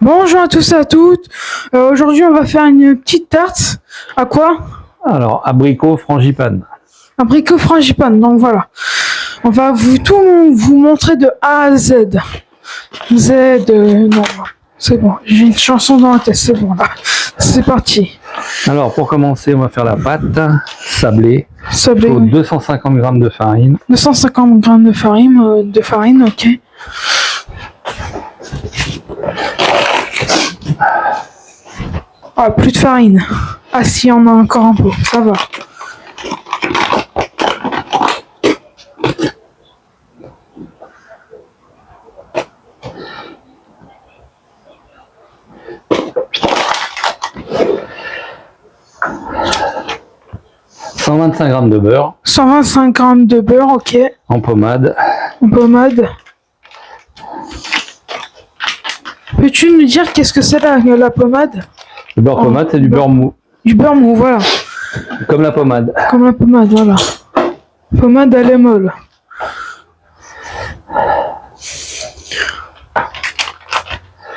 Bonjour à tous et à toutes. Aujourd'hui, on va faire une petite tarte. À quoi? Alors, abricot frangipane. Abricot frangipane. Donc voilà. On va tout vous montrer de A à Z. Non, c'est bon. J'ai une chanson dans la tête. C'est bon là. C'est parti. Alors, pour commencer, on va faire la pâte sablée. Sablé. Faut 250 g de farine. 250 g de farine, ok. Ah, plus de farine. Ah si, on a encore un peu, ça va. « 125 g de beurre. 125 g de beurre, ok. En pommade. En pommade. Peux-tu nous dire qu'est-ce que c'est la pommade? Le beurre pommade, c'est du beurre mou. Du beurre mou, voilà. Comme la pommade. Comme la pommade, voilà. Pommade à la molle.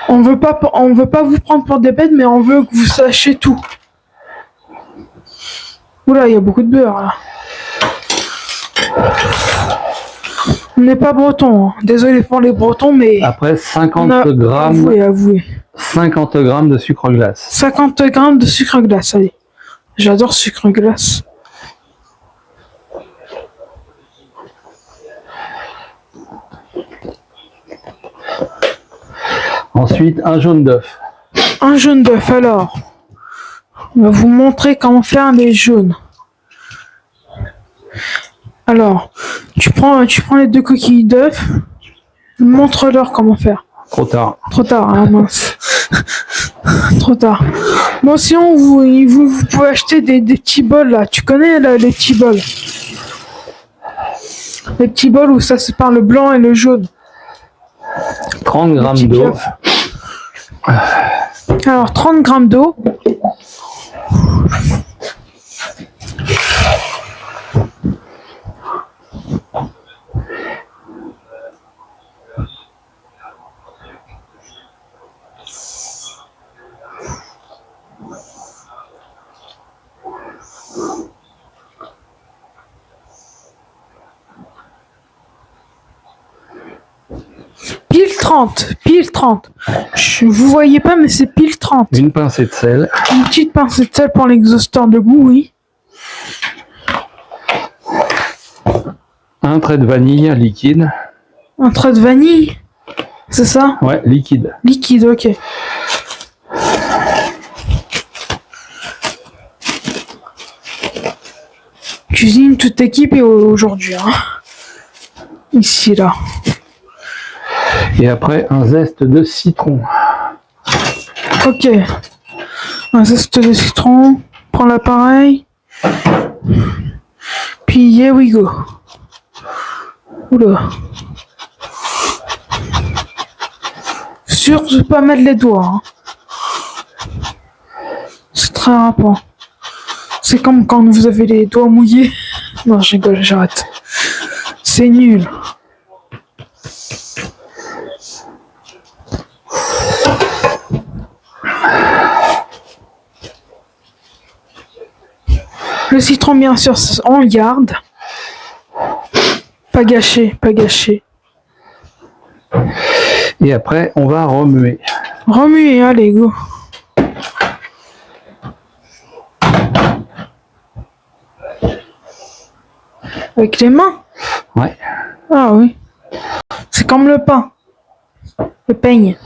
On veut pas vous prendre pour des bêtes, mais on veut que vous sachiez tout. Oula, il y a beaucoup de beurre là. On n'est pas breton, hein. Désolé pour les bretons, mais... Après, 50 g. Avouez. 50 g de sucre glace. 50 g de sucre glace, allez. J'adore sucre glace. Ensuite, un jaune d'œuf. Un jaune d'œuf, alors. On va vous montrer comment faire les jaunes. Alors, tu prends les 2 coquilles d'œuf. Montre-leur comment faire. Trop tard. Trop tard, hein, mince. Trop tard. Bon, sinon, vous pouvez acheter des petits bols, là. Tu connais, là, les petits bols? Les petits bols où ça sépare le blanc et le jaune. 30 g d'eau. Alors, 30 g d'eau. Pile 30. Vous voyez pas, mais c'est pile 30. Une pincée de sel. Une petite pincée de sel pour l'exhausteur de goût, oui. Un trait de vanille liquide. Un trait de vanille, c'est ça? Ouais, liquide. Liquide, ok. Cuisine toute équipée aujourd'hui, hein. Ici, là. Et après, un zeste de citron. Ok. Un zeste de citron. Prends l'appareil. Puis, here we go. Oula. Surtout pas mettre les doigts, hein. C'est très rappant. C'est comme quand vous avez les doigts mouillés. Non, je rigole, j'arrête. C'est nul. Le citron, bien sûr, on le garde. Pas gâché, pas gâché. Et après, on va remuer. Remuer, allez, go. Avec les mains? Ouais. Ah oui. C'est comme le pain. Le peigne.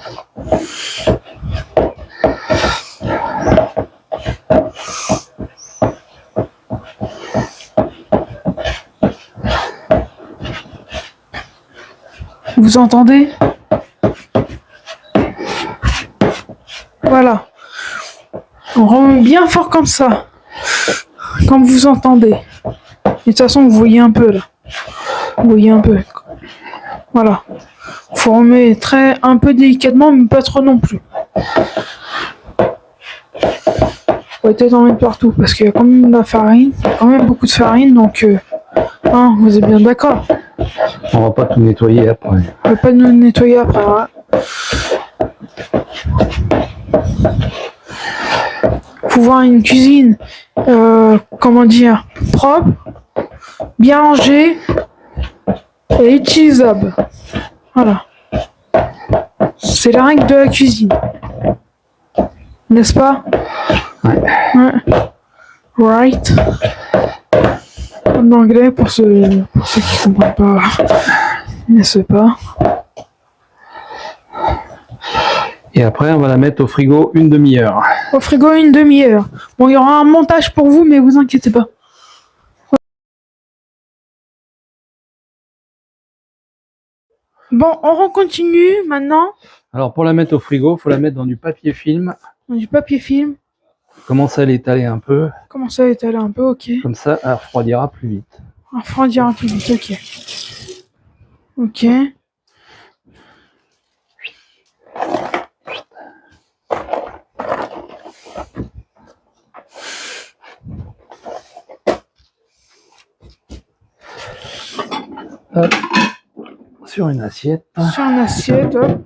Vous entendez? Voilà. On remet bien fort comme ça. Comme vous entendez. Et de toute façon, vous voyez un peu là. Vous voyez un peu. Voilà. Faut remettre un peu délicatement, mais pas trop non plus. Faut peut-être en mettre partout parce qu'il y a quand même de la farine. Il y a quand même beaucoup de farine, donc hein, vous êtes bien d'accord. On va pas tout nettoyer après. On va pas nous nettoyer après. Ouais. Faut voir une cuisine, comment dire, propre, bien rangée et utilisable. Voilà. C'est la règle de la cuisine. N'est-ce pas? Ouais. Right. En anglais pour ceux qui comprennent pas. N'est-ce pas? Et après, on va la mettre au frigo une demi-heure. Au frigo une demi-heure. Bon, il y aura un montage pour vous, mais vous inquiétez pas. Bon, on continue maintenant. Alors, pour la mettre au frigo, il faut la mettre dans du papier film. Du papier film. Commencer à l'étaler un peu. Comment ça étaler un peu, ok. Comme ça, elle refroidira plus vite. Refroidir un peu vite, ok. Ok. Hop. Sur une assiette. Sur une assiette, hop.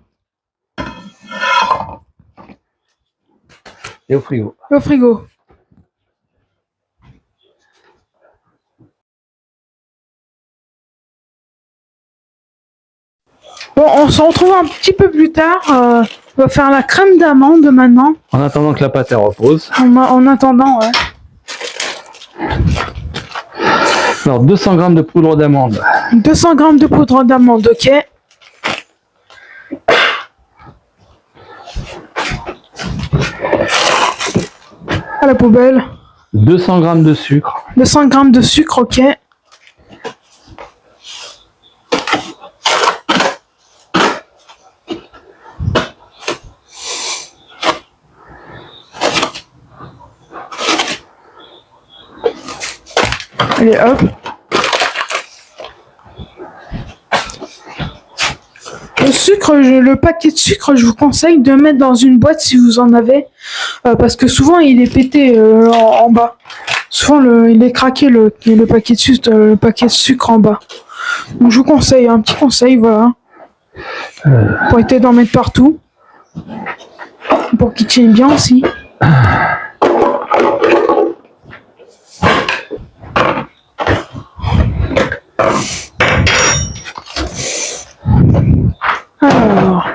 Et au frigo. Au frigo. Bon, on se retrouve un petit peu plus tard. On va faire la crème d'amande maintenant. En attendant que la pâte elle repose. En attendant, ouais. Alors, 200 g de poudre d'amande. 200 g de poudre d'amande, ok. À la poubelle. 200 g de sucre. 200 g de sucre, ok. Allez, hop. Le sucre, le paquet de sucre, je vous conseille de mettre dans une boîte si vous en avez, parce que souvent il est pété en bas. Souvent il est craqué le paquet de sucre en bas. Donc je vous conseille, un petit conseil, voilà, pour éviter d'en mettre partout, pour qu'il tienne bien aussi. Alors,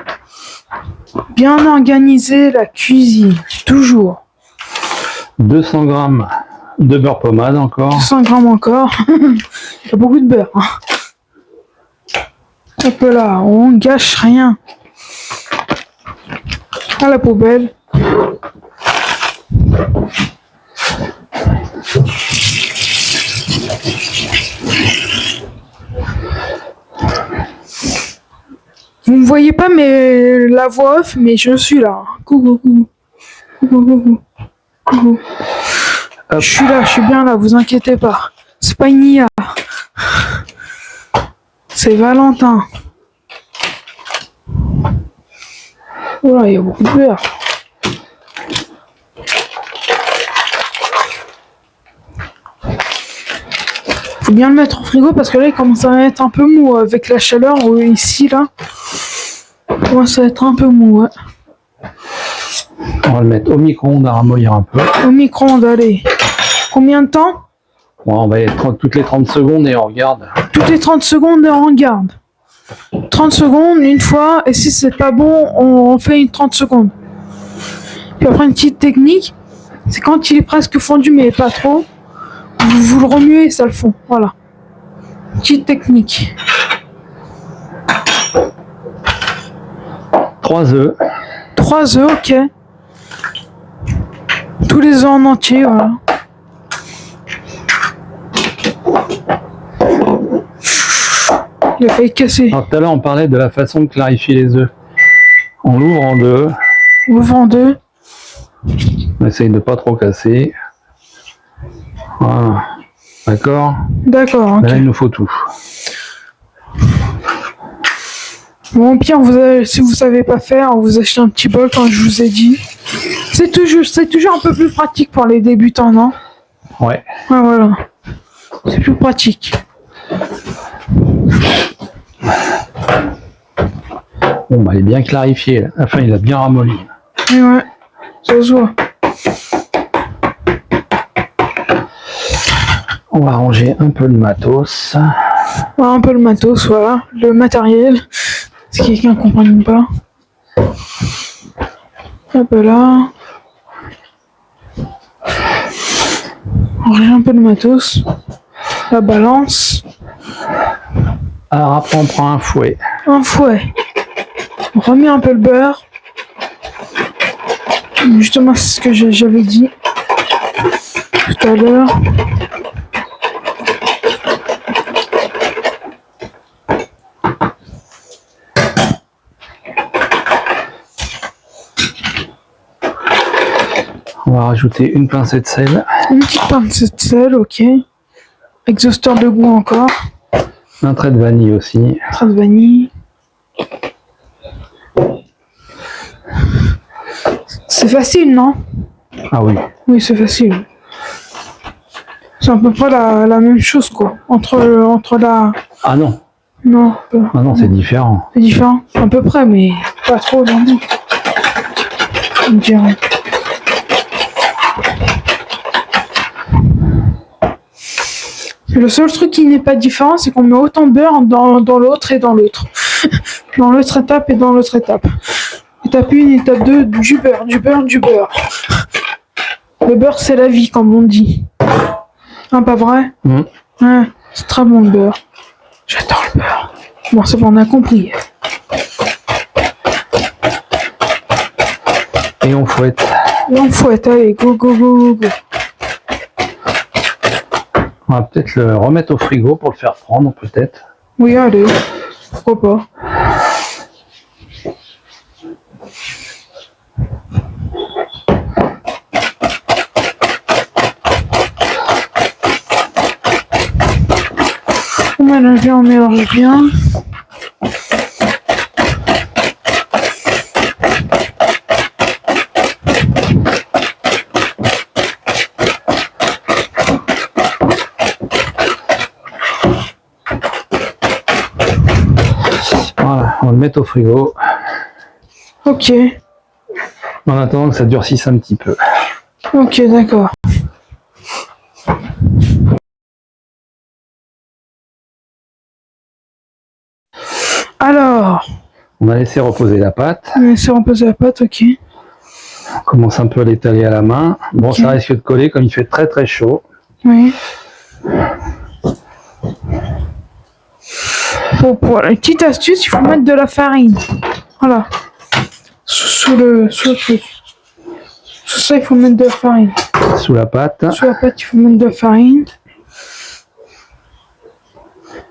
bien organiser la cuisine, toujours. 200 g de beurre pommade encore. 200 g encore. Il y a beaucoup de beurre. Hop là, on gâche rien. À la poubelle. Vous me voyez pas mais la voix off, mais je suis là. Coucou, coucou. Coucou, coucou. Coucou. Je suis là, je suis bien là, vous inquiétez pas. C'est pas une IA. C'est Valentin. Oh là, il y a beaucoup de beurre. Faut bien le mettre au frigo parce que là il commence à être un peu mou avec la chaleur ici là. Il commence à être un peu mou, ouais. On va le mettre au micro-ondes à ramollir un peu. Au micro-ondes, allez. Combien de temps? Bon, on va y être toutes les 30 secondes et on regarde. Toutes les 30 secondes et on regarde. 30 secondes une fois, et si c'est pas bon, on fait une 30 secondes. Puis après une petite technique, c'est quand il est presque fondu mais pas trop, vous le remuez et ça le fond. Voilà. Petite technique. 3 œufs. 3 œufs, ok. Tous les œufs en entier, voilà. Il a failli casser. Alors tout à l'heure on parlait de la façon de clarifier les œufs. On l'ouvre en deux. Ouvre en deux. On essaye de pas trop casser. Voilà. D'accord. D'accord, ok. Là il nous faut tout. Bon, au pire, si vous savez pas faire, vous achetez un petit bol, comme je vous ai dit. C'est toujours un peu plus pratique pour les débutants, non? Ouais. Ouais, voilà. C'est plus pratique. Bon, bah, il est bien clarifié. Là. Enfin, il a bien ramolli. Et ouais, ça se voit. On va ranger un peu le matos. Voilà, un peu le matos, voilà, le matériel. Si quelqu'un ne comprend pas. Hop là. On range un peu le matos. La balance. Alors après, on prend un fouet. Un fouet. On remet un peu le beurre. Justement, c'est ce que j'avais dit tout à l'heure. On va rajouter une pincée de sel. Une petite pincée de sel, ok. Exhausteur de goût encore. Un trait de vanille aussi. Trait de vanille. C'est facile, non? Ah oui. Oui, c'est facile. C'est à peu près la même chose, quoi. Entre la... Ah non. Non, Ah non, c'est différent. c'est différent. À peu près, mais pas trop non plus. Je dirais. Le seul truc qui n'est pas différent, c'est qu'on met autant de beurre dans l'autre et dans l'autre. Dans l'autre étape et dans l'autre étape. Étape 1, étape 2, du beurre, du beurre, du beurre. Le beurre, c'est la vie, comme on dit. Hein, pas vrai? Ouais, c'est très bon le beurre. J'adore le beurre. Bon, c'est bon, on a compris. Et on fouette. Et on fouette, allez, go, go, go, go, go. On va peut-être le remettre au frigo pour le faire prendre, peut-être. Oui, allez. Pourquoi pas? On mélange bien. Voilà, on va le mettre au frigo. Ok. En attendant que ça durcisse un petit peu. Ok, d'accord. Alors, On a laissé reposer la pâte. on va laisser reposer la pâte, ok. On commence un peu à l'étaler à la main. Bon, Ok. ça risque de coller comme il fait très très chaud. Oui. Pour une petite astuce, il faut mettre de la farine. Voilà. Sous le truc. Sous ça, il faut mettre de la farine. Sous la pâte. Sous la pâte, il faut mettre de la farine.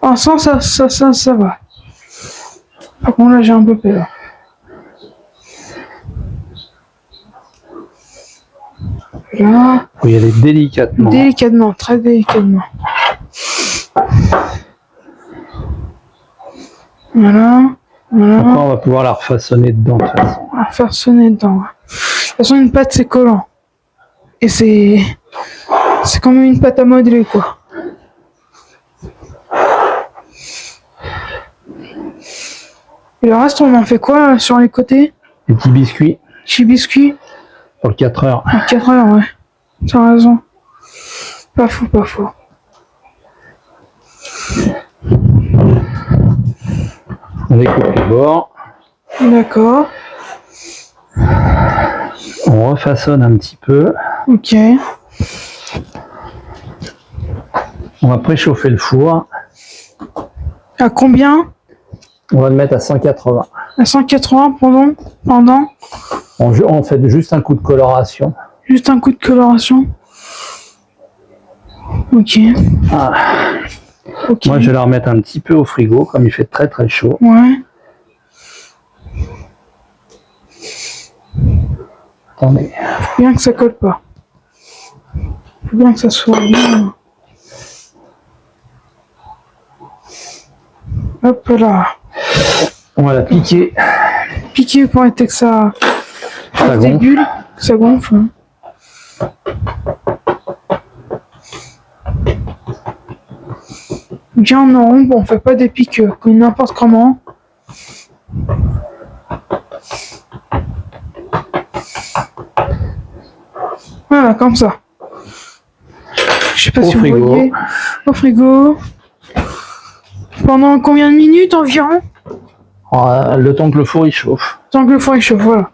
En sens, ça va. Par contre, là, j'ai un peu peur. Là. Faut y aller délicatement. Délicatement, très délicatement. Voilà. Voilà. Après, on va pouvoir la refaçonner dedans de toute façon. On va faire sonner dedans. Ouais. De toute façon, une pâte, c'est collant. Et c'est comme une pâte à modeler, quoi. Et le reste, on en fait quoi sur les côtés? Des petits biscuits Petits biscuits. pour le 4 heures. À 4 heures, ouais. T'as raison. Pas faux, pas faux. On découpe les bords. D'accord. On refaçonne un petit peu. Ok. On va préchauffer le four. À combien? On va le mettre à 180. À 180 pendant On fait juste un coup de coloration. juste un coup de coloration. Ok. Ah. Ok. Moi, je vais la remettre un petit peu au frigo, comme il fait très très chaud. Ouais. Attendez. Faut bien que ça colle pas. Faut bien que ça soit bien. Hop là. On va la piquer. Piquer pour éviter que ça Ça gonfle. débule, que ça gonfle. Hein. Bien en rond, bon, on fait pas des piqûres, comme n'importe comment. Voilà, comme ça. Je sais pas Au si frigo. vous voyez. Au frigo. Pendant combien de minutes environ? Le temps que le four il chauffe. Tant que le four est chaud, voilà.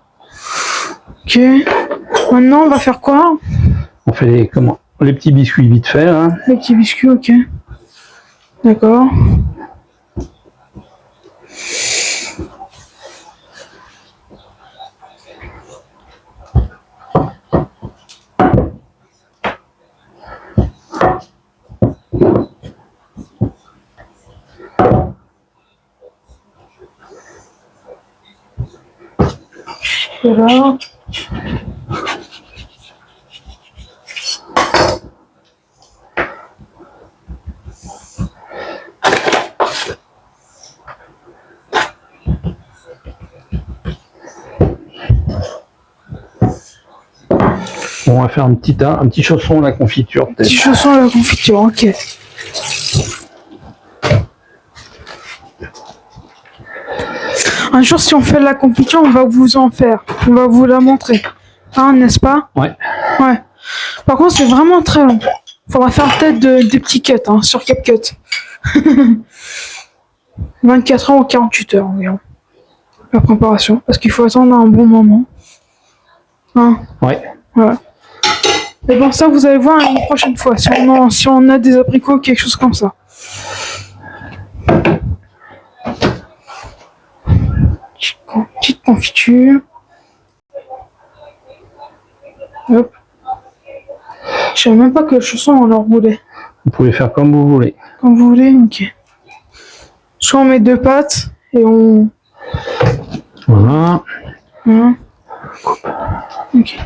Ok. Maintenant, on va faire quoi? On fait les petits biscuits vite fait. Hein. Les petits biscuits, ok. D'accord. Voilà. Bon, on va faire un petit chausson à la confiture peut-être. Petit chausson à la confiture, ok. Un jour, si on fait de la confiture, on va vous en faire. On va vous la montrer. Hein, n'est-ce pas? Ouais. Ouais. Par contre, c'est vraiment très long. Faudra faire peut-être des petits cuts, hein, sur CapCut. 24 heures ou 48 heures environ. La préparation. Parce qu'il faut attendre un bon moment. Hein? Ouais. Voilà. Et bon, ça, vous allez voir une prochaine fois. Si on a des abricots, quelque chose comme ça. Petite confiture. Hop. Je savais même pas que le chausson on leur roulait. Vous pouvez faire comme vous voulez. Comme vous voulez, ok. Soit on met deux pâtes et on... Voilà. Hein. Ok.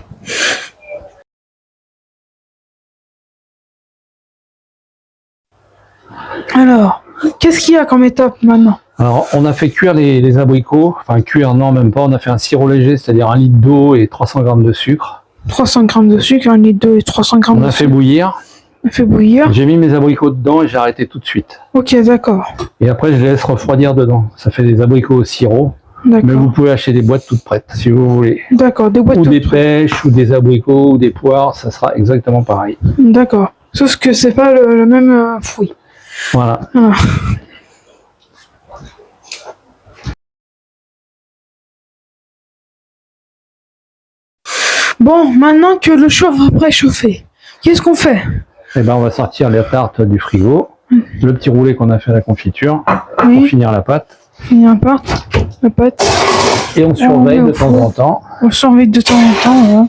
Alors, qu'est-ce qu'il y a comme étape maintenant? Alors, on a fait cuire les abricots. Enfin, cuire, non, même pas. On a fait un sirop léger, c'est-à-dire 1 litre d'eau et 300 g de sucre. 300 g de sucre, 1 litre d'eau et 300 g On de a fait sucre. bouillir. On a fait bouillir. J'ai mis mes abricots dedans et j'ai arrêté tout de suite. Ok, d'accord. Et après, je les laisse refroidir dedans. Ça fait des abricots au sirop. Mais vous D'accord. pouvez acheter des boîtes toutes prêtes, si vous voulez. D'accord, des boîtes Ou des toutes prêtes. pêches, ou des abricots, ou des poires, ça sera exactement pareil. D'accord. Sauf que c'est pas le même fruit. Voilà. Voilà. Bon, maintenant que le chaud va préchauffer, qu'est-ce qu'on fait? Et ben, on va sortir la tarte du frigo. Le petit roulé qu'on a fait à la confiture. Pour Oui, finir la pâte. finir part, la pâte. Et on surveille met de au temps four. en temps. On surveille de temps en temps. Voilà.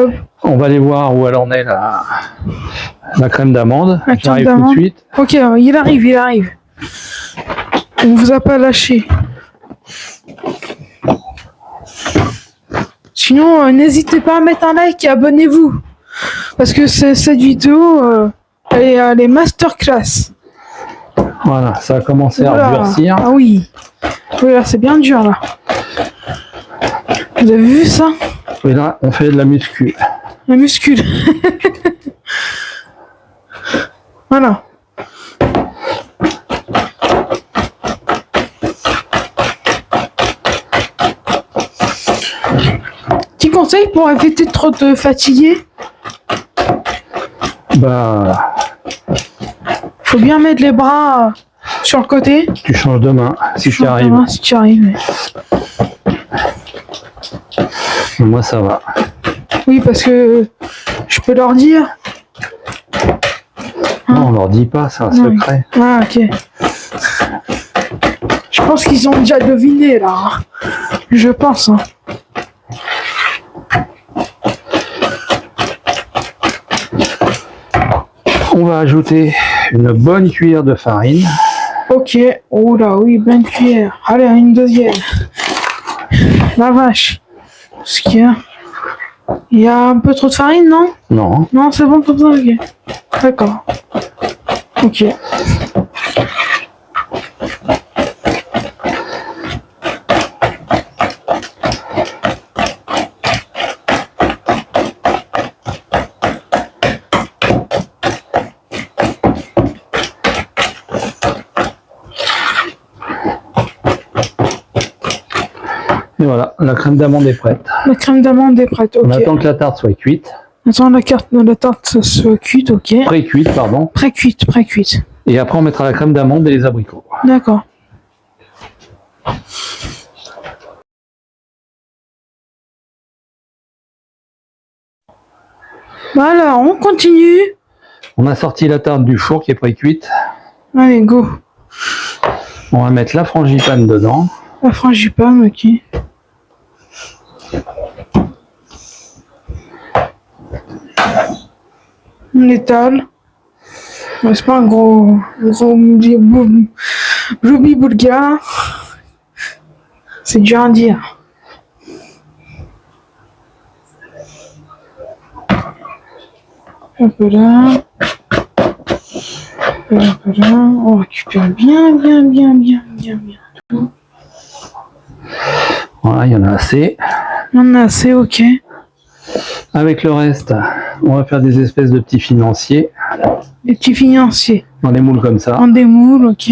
Hop. On va aller voir où elle en est la crème d'amande. La crème J'arrive tout de d'amande. suite. Ok, il arrive. On vous a pas lâché. Sinon, n'hésitez pas à mettre un like et abonnez-vous. Parce que cette vidéo, elle est masterclass. Voilà, ça a commencé à Voilà. durcir. Ah oui. Oui, là, c'est bien dur, là. Vous avez vu ça? Et là, on fait de la muscu. La muscule. Voilà. Petit conseil pour éviter de trop te fatiguer, Bah, faut bien mettre les bras sur le côté. tu changes de main si tu Sur ta arrives. main, si tu arrives. Moi, ça va. Oui, parce que je peux leur dire. Non, on leur dit pas, c'est un Non, secret. Ah, ok. Je pense qu'ils ont déjà deviné, là. Je pense. Hein. On va ajouter une bonne cuillère de farine. Ok. Oh là, oui, bonne cuillère. Allez, une deuxième. La vache. Ce qu'il y a. Il y a un peu trop de farine, non? Non. Non, c'est bon comme ça, ok. D'accord. Ok. Et voilà, la crème d'amande est prête. La crème d'amande est prête, ok. On attend que la tarte soit cuite. Attends, la tarte soit cuite, ok. Pré-cuite, pardon. Pré-cuite, pré-cuite. Et après, on mettra la crème d'amande et les abricots. D'accord. Voilà, on continue. On a sorti la tarte du four qui est pré-cuite. Allez, go. On va mettre la frangipane dedans. La frangipane, ok. On étale. Ouais, c'est pas un gros Bloubi Boulga. C'est dur à dire. Un peu là. Un peu là. On récupère bien tout. Voilà, il y en a assez. On a assez, ok. Avec le reste, on va faire des espèces de petits financiers. Les petits financiers. Dans des moules comme ça. En des moules, ok.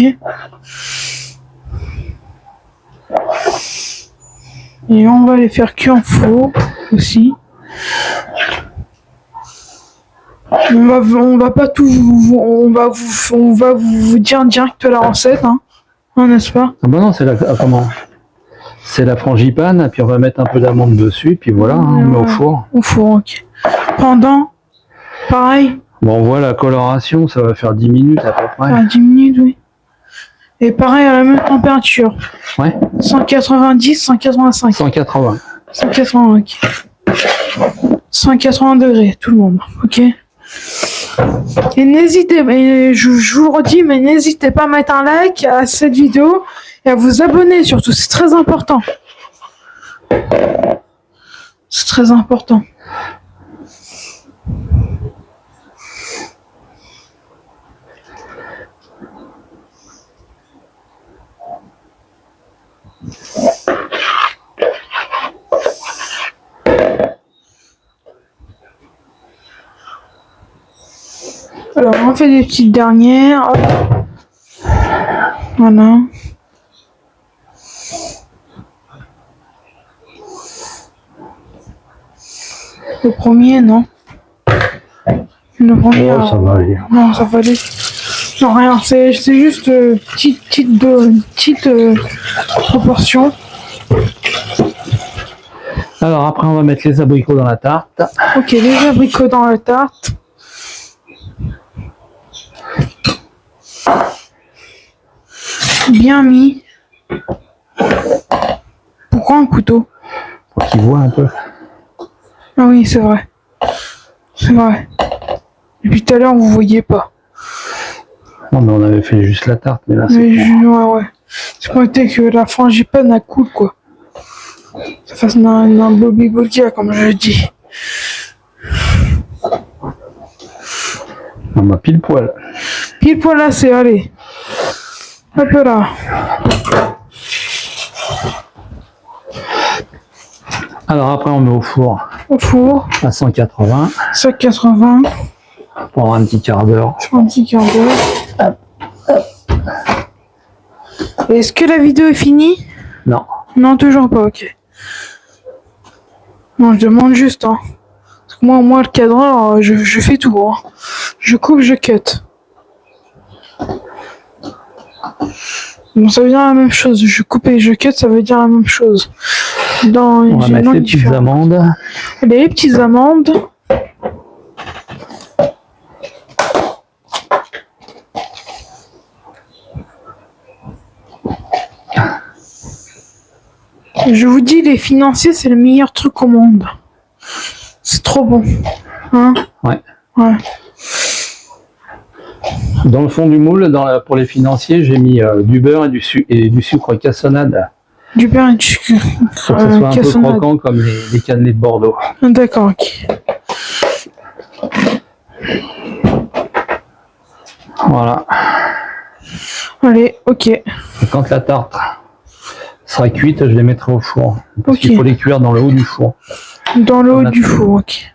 Et on va les faire cuire en four aussi. On va pas tout on va vous dire direct la recette, hein, n'est-ce pas? Ah bah non, c'est la comment? C'est la frangipane, puis on va mettre un peu d'amande dessus, puis voilà, hein, on met au four. Au four, ok. Pendant, pareil. Bon, on voit la coloration, ça va faire 10 minutes à peu près. À 10 minutes, oui. Et pareil à la même température. Ouais. 190, 185. 180. 180, ok. 180 degrés, tout le monde, ok. Et n'hésitez, mais je vous le redis, mais n'hésitez pas à mettre un like à cette vidéo et à vous abonner surtout, c'est très important. C'est très important. Alors, on fait des petites dernières. Hop. Voilà. Le premier, non. Le premier. Oh, ça va aller. Non, ça va aller. Non, rien. C'est juste petite proportion. Alors après, on va mettre les abricots dans la tarte. Ok, les abricots dans la tarte. Bien mis. Pourquoi un couteau? Pour qu'ils voient un peu. Ah oui, c'est vrai. C'est vrai. Depuis tout à l'heure, vous voyez pas. Non, mais on avait fait juste la tarte, mais là, c'est ouais. C'est pour éviter que la frangipane elle coule, quoi. Ça fasse un Bobby Bolgia, comme je dis. on va pile poil. Pile poil là, c'est allez. Hop là. Alors après, on met au four Au four. à 180 180. pour un petit quart d'heure. Un petit quart d'heure. Est-ce que la vidéo est finie? Non. Non, toujours pas, ok. Non, je demande juste, hein. Parce que moi le cadreur, je fais tout, hein. Je coupe, je cut. Bon, ça veut dire la même chose. Je coupe et je cut, ça veut dire la même chose. On va mettre les petites amandes. Les petites amandes. Je vous dis, les financiers, c'est le meilleur truc au monde. C'est trop bon. Hein? Ouais. Ouais. Dans le fond du moule, pour les financiers, j'ai mis du beurre et du sucre cassonade. Du beurre et du sucre. Pour que ce soit un peu croquant comme les cannelés de Bordeaux. D'accord, ok. Voilà. Allez, ok. Et quand la tarte sera cuite, je les mettrai au four. Parce Ok. qu'il faut les cuire dans le haut du four. Dans le haut du four, ok.